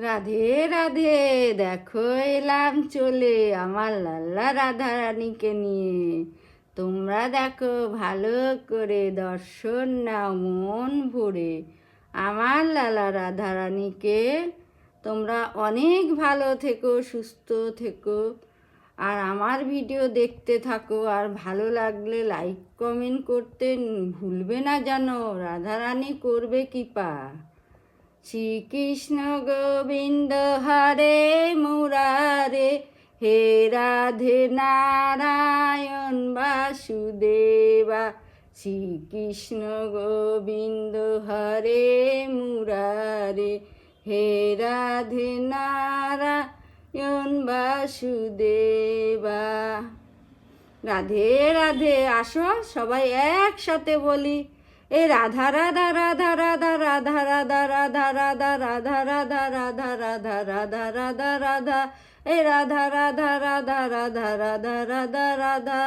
রাধে রাধে, দেখো এলাম চলে আমার লাল্লা রাধা রানীকে নিয়ে। তোমরা দেখো ভালো করে দর্শন নাও মন ভরে আমার লালা রাধা রানীকে। তোমরা অনেক ভালো থেকো, সুস্থ থেকো, আর আমার ভিডিও দেখতে থাকো। আর ভালো লাগলে লাইক কমেন্ট করতে ভুলবে না জানো, রাধা রানী করবে কৃপা। শ্রীকৃষ্ণ গোবিন্দ হরে মুরারে, হে রাধে নারায়ণ বাসুদেবা। শ্রীকৃষ্ণ গোবিন্দ হরে মুরারে, হে রাধে নারায়ণ বাসুদেবা। রাধে রাধে, আসো সবাই একসাথে বলি। এ রাধা রাধা রাধা রাধা রাধা রাধা রাধা রাধা রাধা রাধা রাধা রাধা রাধা রাধা রাধা, এ রাধা রাধা রাধা রাধা রাধা রাধা রাধা।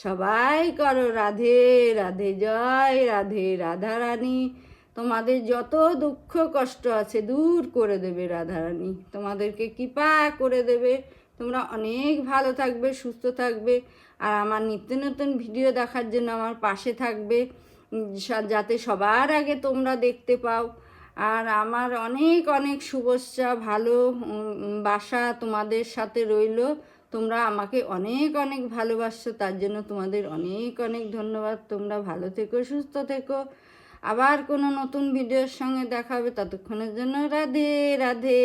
সবাই করো রাধে রাধে, জয় রাধে রাধা রানী। তোমাদের যত দুঃখ কষ্ট আছে দূর করে দেবে রাধা রানী, তোমাদেরকে কৃপা করে দেবে। তোমরা অনেক ভালো থাকবে, সুস্থ থাকবে, আর আমার নিত্য নতুন ভিডিও দেখার জন্য আমার পাশে থাকবে, যাতে সবার আগে তোমরা দেখতে পাও। আর আমার অনেক অনেক শুভেচ্ছা, ভালো বাসা তোমাদের সাথে রইল। তোমরা আমাকে অনেক অনেক ভালোবাসছো, তার জন্য তোমাদের অনেক অনেক ধন্যবাদ। তোমরা ভালো থেকো, সুস্থ থেকো। আবার কোনো নতুন ভিডিওর সঙ্গে দেখা হবে, ততক্ষণের জন্য রাধে রাধে।